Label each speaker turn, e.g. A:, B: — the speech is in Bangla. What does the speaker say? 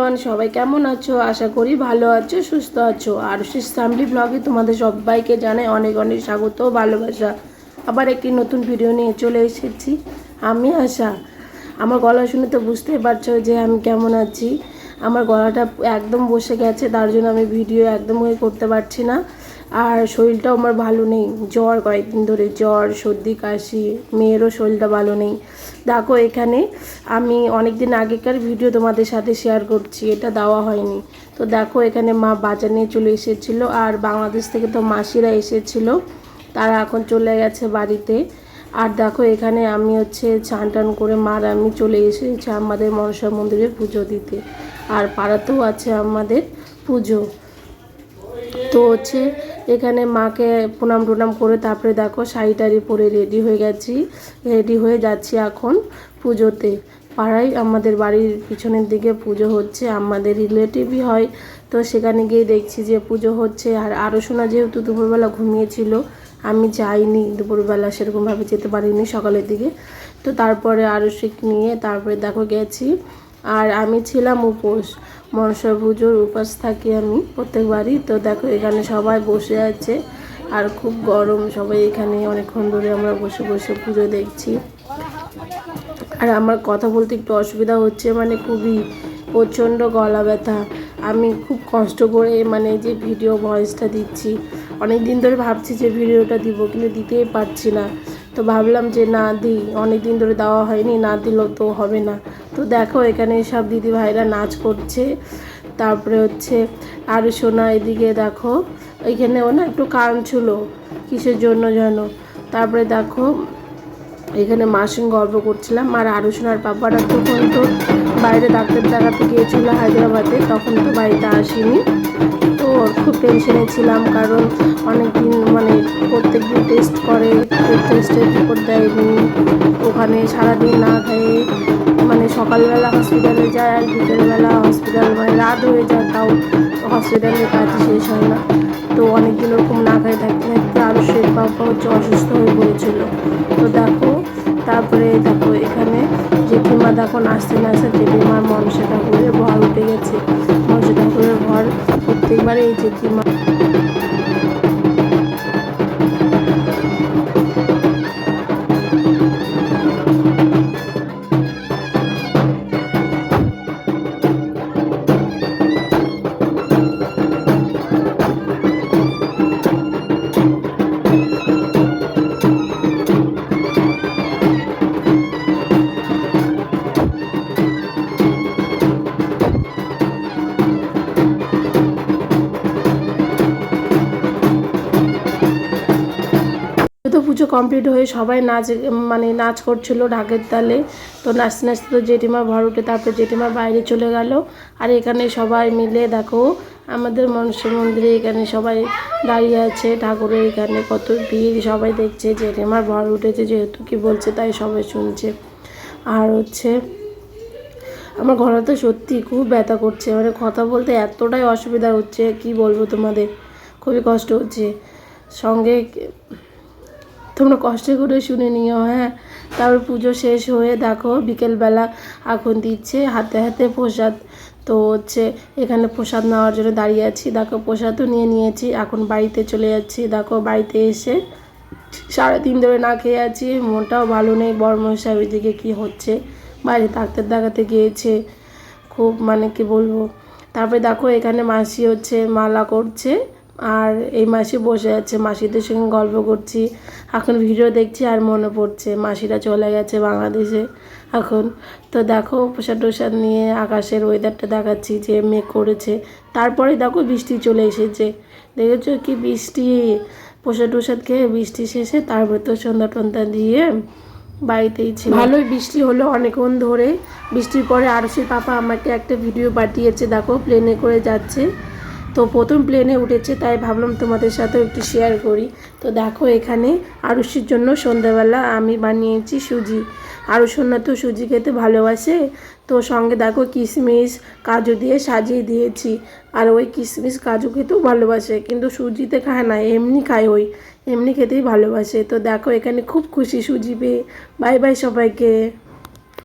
A: এভরিওয়ান, সবাই কেমন আছো? আশা করি ভালো আছো, সুস্থ আছো। আরুষিস ফ্যামিলি ব্লগে তোমাদের সবাইকে জানাই অনেক অনেক স্বাগত, ভালোবাসা। আবার একটি নতুন ভিডিও নিয়ে চলে এসেছি। আমি আশা। আমার গলা শুনে তো বুঝতেই পারছো যে আমি কেমন আছি। আমার গলাটা একদম বসে গেছে, তার জন্য আমি ভিডিও একদমই করতে পারছি না। আর শরীরটাও আমার ভালো নেই, জ্বর, কয়েকদিন ধরে জ্বর, সর্দি, কাশি। মেয়েরও শরীরটা ভালো নেই। দেখো এখানে আমি অনেক দিন আগেকার ভিডিও তোমাদের সাথে শেয়ার করছি, এটা দেওয়া হয়নি। তো দেখো এখানে মা বাজার নিয়ে চলে এসেছিলো, আর বাংলাদেশ থেকে তো মাসিরা এসেছিলো, তারা এখন চলে গেছে বাড়িতে। আর দেখো এখানে আমি স্নান টান করে মার আমি চলে এসেছি আমাদের মনসা মন্দিরে পুজো দিতে। আর পাড়াতেও আছে আমাদের পুজো। তো এখানে মাকে প্রণাম টুনাম করে তারপরে দেখো শাড়ি টাড়ি পরে রেডি হয়ে গেছি, রেডি হয়ে যাচ্ছি এখন পুজোতে। পাড়ায় আমাদের বাড়ির পিছনের দিকে পুজো হচ্ছে, আমাদের রিলেটিভই হয়। তো সেখানে গিয়ে দেখছি যে পুজো হচ্ছে। আর আরও শোনা যেহেতু দুপুরবেলা ঘুমিয়েছিল, আমি যাইনি দুপুরবেলা, সেরকমভাবে যেতে পারিনি সকালের দিকে। তো তারপরে আরও নিয়ে তারপরে দেখো গেছি। আর আমি ছিলাম উপোস, মনসা পুজোর উপাস থাকি আমি প্রত্যেকবারই। তো দেখো এখানে সবাই বসে আছে, আর খুব গরম, সবাই এখানে অনেকক্ষণ ধরে আমরা বসে বসে পুজো দেখছি। আর আমার কথা বলতে একটু অসুবিধা হচ্ছে, মানে খুবই প্রচণ্ড গলা ব্যথা। আমি খুব কষ্ট করে যে ভিডিও ভয়েসটা দিচ্ছি, অনেক দিন ধরে ভাবছি যে ভিডিওটা দিব, কিন্তু দিতেই পারছি না। তো ভাবলাম যে না দিই, অনেক দিন ধরে দেওয়া হয়নি, না দিলেও তো হবে না। তো দেখো এখানে সব দিদি ভাইরা নাচ করছে। তারপরে আরও সোনা এদিকে দেখো, ওইখানেও না একটু কাঁদছিল কিসের জন্য যেন। তারপরে দেখো এখানে মার সঙ্গে গল্প করছিলাম। আর আরও সোনার পাপারা তখন তো বাইরে ডাক্তার দেখাতে গিয়েছিলো হায়দ্রাবাদে, তখন তো বাড়িতে আসিনি। তো খুব টেনশনে ছিলাম, কারণ অনেক দিন প্রত্যেক দিন টেস্ট করে, টেস্টের রিপোর্ট দেয়নি। ওখানে সারাদিন না খেয়ে সকালবেলা হসপিটালে যায়, আর বিকেলবেলা হসপিটাল রাত হয়ে যায়, তাও হসপিটালের কাজ শেষ হয় না। তো অনেক দিন ওরকম না খাই থাকতে থাকতে আরও শেখ বাবা অসুস্থ হয়ে পড়েছিল। তো দেখো তারপরে দেখো এখানে জেঠিমা দেখো নাচতে নাচতে জেঠিমার মনসা ঠাকুরের ভর উঠে গেছে। মনসা ঠাকুরের ভর প্রত্যেকবারে এই জেঠিমা। তো পুজো কমপ্লিট হয়ে সবাই নাচ করছিল ঢাকের তালে। তো নাচতে নাচতে তো জেঠিমার ভর উঠে তারপরে জেঠিমার বাইরে চলে গেল। আর এখানে সবাই মিলে দেখো আমাদের মনসা মন্দিরে এখানে সবাই দাঁড়িয়ে আছে, ঠাকুরের এখানে কত ভিড়, সবাই দেখছে জেঠিমার ভর উঠেছে, যেহেতু কি বলছে তাই সবাই শুনছে। আর আমার গলা তো সত্যি খুব ব্যথা করছে, কথা বলতে এতটাই অসুবিধা হচ্ছে, কি বলবো তোমাদের, খুবই কষ্ট হচ্ছে। সঙ্গে তোমরা কষ্ট করে শুনে নিও, হ্যাঁ। তারপর পুজো শেষ হয়ে দেখো বিকেলবেলা এখন দিচ্ছে হাতে হাতে প্রসাদ। তো এখানে প্রসাদ নেওয়ার জন্য দাঁড়িয়ে আছি। দেখো প্রসাদও নিয়ে নিয়েছি, এখন বাড়িতে চলে যাচ্ছি। দেখো বাড়িতে এসে সারাদিন ধরে না খেয়ে আছি, মনটাও ভালো নেই। বড়মশাই ওইদিকে কী হচ্ছে, বাইরে ডাক্তার দেখাতে গিয়েছে, খুব কি বলবো। তারপরে দেখো এখানে মাসি মালা করছে, আর এই মাসি বসে আছে, মাসিদের সঙ্গে গল্প করছি। এখন ভিডিও দেখছি আর মনে পড়ছে মাসিরা চলে গেছে বাংলাদেশে এখন। তো দেখো প্রসাদ টোসাদ নিয়ে আকাশের ওয়েদারটা দেখাচ্ছি যে মেঘ করেছে। তারপরে দেখো বৃষ্টি চলে এসেছে, দেখেছো কি বৃষ্টি। প্রসাদ টোসাদ খেয়ে বৃষ্টি শেষে তারপরে তো সন্ধ্যা টন্ধ্যা দিয়ে বাড়িতেই ছিল। ভালোই বৃষ্টি হলো অনেকক্ষণ ধরে। বৃষ্টির পরে আরুষির পাপা আমাকে একটা ভিডিও পাঠিয়েছে, দেখো প্লেনে করে যাচ্ছে। তো প্রথম প্লেনে উঠেছে, তাই ভাবলাম তোমাদের সাথেও একটু শেয়ার করি। তো দেখো এখানে আরুষির জন্য সন্ধ্যাবেলা আমি বানিয়েছি সুজি। আরুষন্না তো সুজি খেতে ভালোবাসে, তো সঙ্গে দেখো কিশমিশ কাজু দিয়ে সাজিয়ে দিয়েছি। আর ওই কিশমিশ কাজু খেতেও ভালোবাসে, কিন্তু সুজিতে খায় না, এমনি খায়, এমনি খেতেই ভালোবাসে। তো দেখো এখানে খুব খুশি সুজি পেয়ে। বাই বাই সবাইকে।